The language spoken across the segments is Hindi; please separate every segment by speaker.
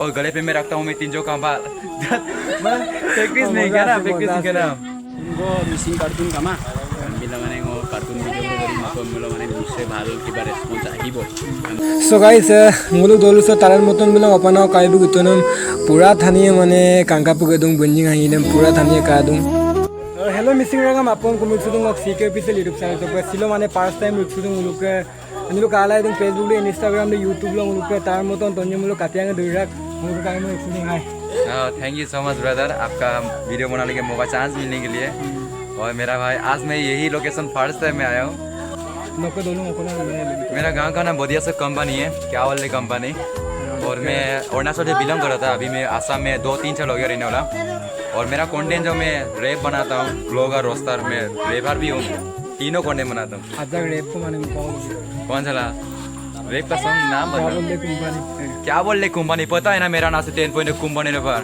Speaker 1: और गले पे मैं रखता हूँ मैं तीनों का बाल प्रैक्टिस नहीं किया ना प्रैक्टिस नहीं किया
Speaker 2: इनको मिसिंग कार्टून कामा बिना माने कार्टून भिडिओ কৰি মতন মিলো মানে নিশ্চয় ভাল কিবা রেসপন্স আহিব
Speaker 3: সো গাইস মুলু দলুসো তারার মতন মিলো অপানাও কাইবু গতনম পুরা থানিয়ে মানে কাঙ্কাপু গদুং বঞ্জিং হাইনেম পুরা থানিয়ে কাদুং हेलो मिसिंग रगम अपन को मिक्सुदुं सीके ऑफिशियल यूट्यूब चैनल तो सिलो माने फर्स्ट टाइम मिक्सुदुं मुलुक मुलुक आलाय दुं फेसबुक ले इंस्टाग्राम ले यूट्यूब ले मुलुक तार मतन तन्य मुलुक काटियांग दुइराक मुलुक काई में मिक्सुदुं hi
Speaker 1: thank you so much brother आपका वीडियो बनाने के मौका चांस मिलने के लिए और मेरा भाई आज मैं यही लोकेशन फर्स्ट टाइम में आया हूँ मेरा गांव का नाम बदिया से कंपनी है क्या वाले कंपनी और मैं अरुणाचल से बिलोंग कर रहा था अभी मैं आसाम में 2-3 साल हो गया रहने वाला और मेरा कंटेंट जो मैं रैप बनाता हूँ ब्लॉगर रोस्टर में रेपर भी हूँ तीनों कंटेंट बनाता हूँ कौन सा रेप का सॉन्ग नाम क्या बोल ले कुंबानी पता है ना मेरा नाम से 10 पॉइंट कुंबानी पर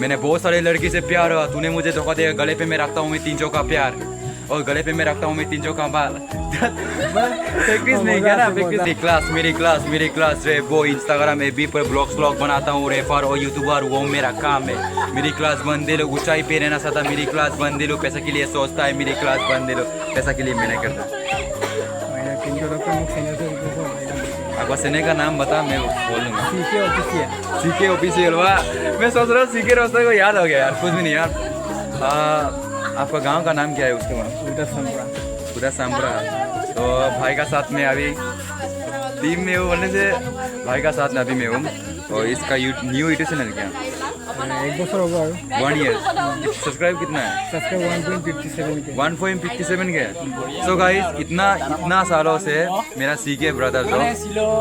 Speaker 1: मैंने बहुत सारे लड़की से प्यार हुआ तूने मुझे धोखा दिया गले पे मैं रखता हूँ मैं तीनों का प्यार और गले पे मैं रखता हूँ मैं तीनों का बाल प्रैक्टिस नहीं किया ना प्रैक्टिस मेरी क्लास रे वो इंस्टाग्राम एबी पर ब्लॉग बनाता हूँ रेफर और यूट्यूबर वो मेरा काम है मेरी क्लास बंदे लोग ऊंचाई पे रहना चाहता मेरी क्लास बंदे लोग पैसा के लिए सोचता है मेरी क्लास बंदे लोग पैसा के लिए मैंने करता आपका सेने का नाम बता मैं बोलूँगा सीके ऑफिशियल वाह मैं सोच रहा हूँ सीके रोस्टर को याद हो गया यार कुछ भी नहीं यार आपका गांव का नाम क्या है उसके बाद पूरा सांबरा तो भाई का साथ में अभी टीम में हूँ बोलने से भाई का साथ में अभी मैं हूँ और इसका न्यू यूट्यूब चैनल क्या 1 ईयर सब्सक्राइब कितना है 1.57 के सो गाइस इतना सालों से मेरा सीके ब्रदर जो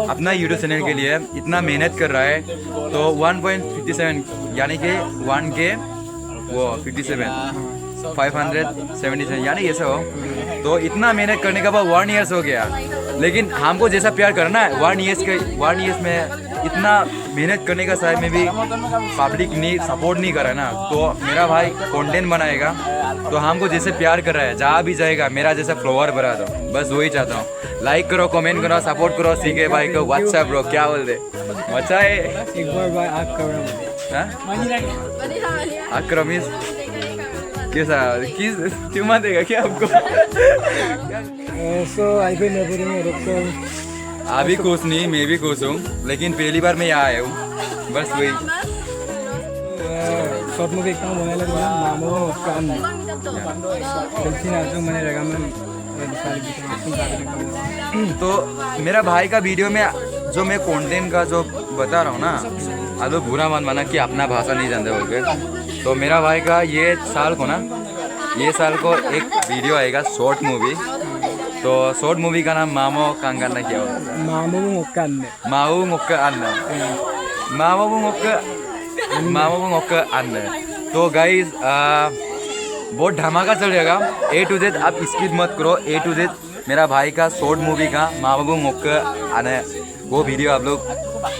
Speaker 1: अपना यूट्यूब चैनल के लिए इतना मेहनत कर रहा है तो 1.57 यानी कि 1 के वो 577 यानी ऐसा हो तो इतना मेहनत करने के बाद 1 ईयर्स हो गया लेकिन हमको जैसा प्यार करना है 1 ईयर्स में इतना मेहनत करने का साथ में भी पब्लिक नहीं सपोर्ट नहीं कर रहा है ना तो मेरा भाई कंटेंट बनाएगा तो हमको जैसे प्यार कर रहा है जहाँ भी जाएगा मेरा जैसा फ्लोवर बना दो बस वही चाहता हूँ लाइक करो कमेंट करो सपोर्ट करो सीके भाई को व्हाट्सएप ब्रो क्या बोल दे अच्छा है
Speaker 3: एक बार भाई
Speaker 1: आक्रमिस कैसा किस चुमा देगा क्या आपको
Speaker 3: सो आई भी मैं
Speaker 1: अभी खुश नहीं मैं भी खुश हूँ लेकिन पहली बार मैं यहाँ आया हूँ बस वही
Speaker 3: शॉर्ट मूवी काम होने लगा मामो काम ना जो मैंने लगा मैं
Speaker 1: तो मेरा भाई का वीडियो में जो मैं कंटेंट का जो बता रहा हूँ ना अब बुरा मत माना कि अपना भाषा नहीं जानते बोल के तो मेरा भाई का ये साल को एक वीडियो आएगा शॉर्ट मूवी तो शॉर्ट मूवी का नाम मामो कांगना क्या होगा माऊ मुक्का अन्ना तो गाइस बहुत धमाका चलेगा A to Z आप स्किप मत करो A to Z मेरा भाई का शॉर्ट मूवी का मामू मुक्का अन्ना वो वीडियो आप लोग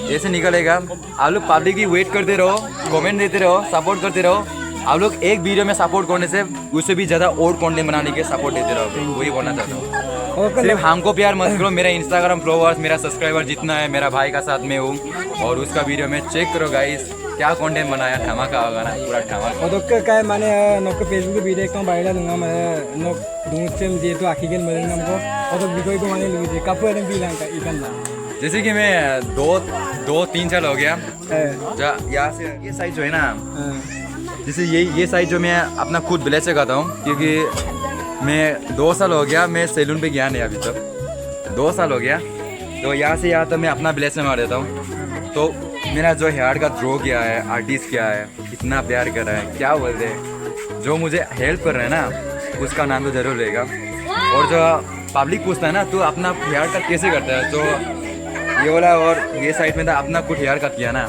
Speaker 1: जैसे निकलेगा आप लोग पब्लिक की वेट करते रहो कमेंट देते रहो सपोर्ट करते रहो आप लोग एक वीडियो में सपोर्ट करने से उससे भी ज़्यादा और कंटेंट बनाने के सपोर्ट देते रहो वही बोलना चाहता हूँ सिर्फ हमको प्यार मत करो मेरा इंस्टाग्राम फॉलोअर्स मेरा सब्सक्राइबर जितना है मेरा भाई का साथ में हूँ और उसका वीडियो में चेक करो गाइस क्या कंटेंट बनाया धमाका होगा ना पूरा धमाका
Speaker 3: 어떻게 काय माने नोक फेसबुक वीडियो का वायरल होगा मैं नोक दूसरे जे तो आखिर में मरेंगे हमको और तो वीडियो को माने लूजे कब एरम भी लांका इकन ना
Speaker 1: जैसे कि मैं 2-3 साल हो गया यहाँ से ये साइड जो है ना जैसे ये साइड जो मैं अपना खुद ब्लेच से खाता हूँ क्योंकि मैं 2 साल हो गया मैं सैलून पे गया नहीं अभी तक 2 साल हो गया तो यहाँ से यहाँ तक मैं अपना ब्लेच में मार देता हूँ तो मेरा जो हेयर का थ्रो किया है आर्टिस्ट क्या है इतना प्यार कर रहा है क्या बोलते हैं जो मुझे हेल्प कर रहे हैं ना उसका नाम तो जरूर रहेगा और जो पब्लिक पूछता है ना तो अपना हेयर कट कैसे करता है तो ये वाला और ये साइड में था अपना कुछ हेयर कट किया ना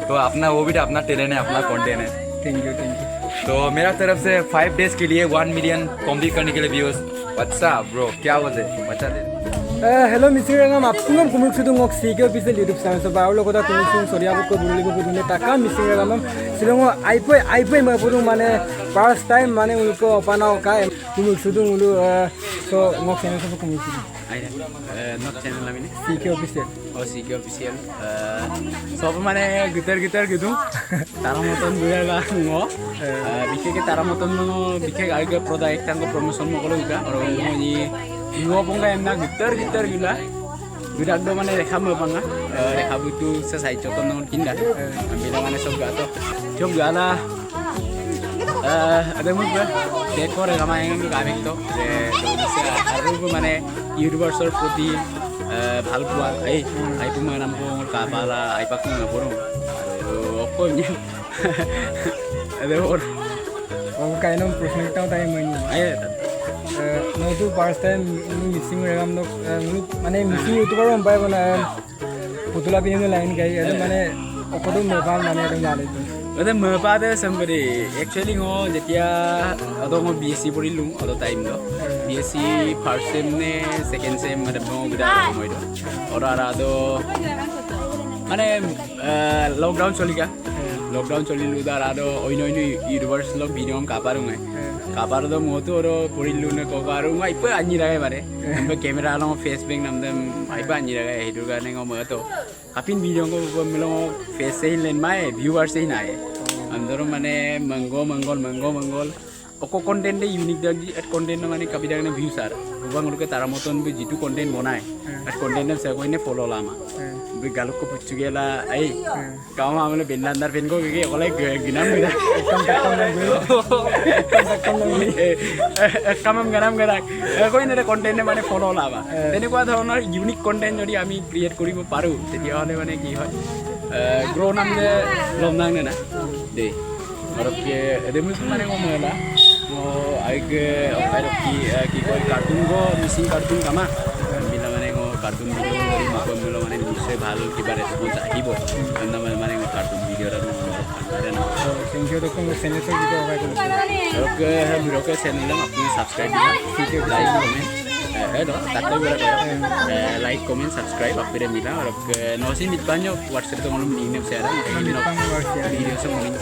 Speaker 1: तो अपना वो भी था अपना टैलेंट है अपना कंटेंट है
Speaker 3: थैंक यू
Speaker 1: तो मेरा तरफ से 5 डेज के लिए 1 मिलियन कंप्लीट करने के लिए व्यूज अच्छा ब्रो क्या बोलते बचा दे
Speaker 3: हेलो मिस्टर रंगम आपको कुमुक सुदुंग सीके ऑफिशियल यूट्यूब चैनल से बाव लोगों ता कुमुक सरिया को बुरली को बुरली ताका मिस्टर रंगम सिलोंग आईपे मैं बुरु माने फर्स्ट टाइम माने उनको अपना का कुमुक सुदुंग उलु सो मो चैनल से कुमुक सुदुंग
Speaker 2: नॉट चैनल में
Speaker 3: सीके ऑफिशियल
Speaker 2: CK official সব মানে গিটাৰ গিটো তাৰ মতন গুৰা ngo বিশেষকে তাৰ মতন বিশেষ আৰু প্ৰডাক্ট তাংক প্ৰমোশন মকলো গা আৰু নি ngo পঙ্গা এমনা গিটাৰ গিলা বিৰাট মানে ৰেখা মই পাঙা ৰেখা বুইটো সে সাইচতন কিনলা বিলা মানে সব গাতো চব গালা ada mung dekor gamai ngam gamik to aru মানে ইউনিভার্সৰ প্ৰতি ভাল পোৱা এই তোমাৰ নাম কাবালা আইপাক নপৰো আৰু অকল এদেৰ
Speaker 3: কাইনম প্ৰশ্ন এটাও তাই মই মইতো ফাৰ্ষ্ট টাইম মিচিং ৰেগাম মানে মিচিং ইউটিউবাৰো গম পাই বনা পুতলা পিন্ধি লাইন গাই মানে অকতো মোবাইল মানে একদম নালাগে
Speaker 2: Ada merpade somebody actually ngo jetia ado ngo BSc porilu ado time do BSc first sem ne second sem ada ngo bida moi do ora ado mane lockdown cholilu dar ado oino universe log video kaparu ngai kaparu do moto oro porilu ne ko karu ngai pa anyi ragai bare ambe camera lo facebook namdam ai pa anyi ragai hidu garne ngo moto apin video ko melo face sei len mai viewers sei nai andoro mane mangol oko content de unique dagi at content mane kabi dagna views ar bang loke tara moton be jitu content bonai at content ne se koine follow lama be galok ko puchugela ai kama amle benlandar pen ko ge olai ginam gida kamam ganam garak koine re content ne mane follow lama teni kwa dhoronar unique content jodi ami create koribo paru tetia hole mane ki hoy grow namle lomnang ne na de orke edemus mane ngomela mo aige okairo ki koi cartoon go missing cartoon kama bila mane ngo cartoon video gori mo melo mane nise bhal kiba response ahibo anda mane ngo cartoon video ra no
Speaker 3: thank you to channel se video okairo
Speaker 2: orke biroke channel lam apni subscribe dina like comment tato gora like comment subscribe apire mila और नौसिन मित पांजो WhatsApp तो मालूम नहीं ने शेयर है video से मुनिंग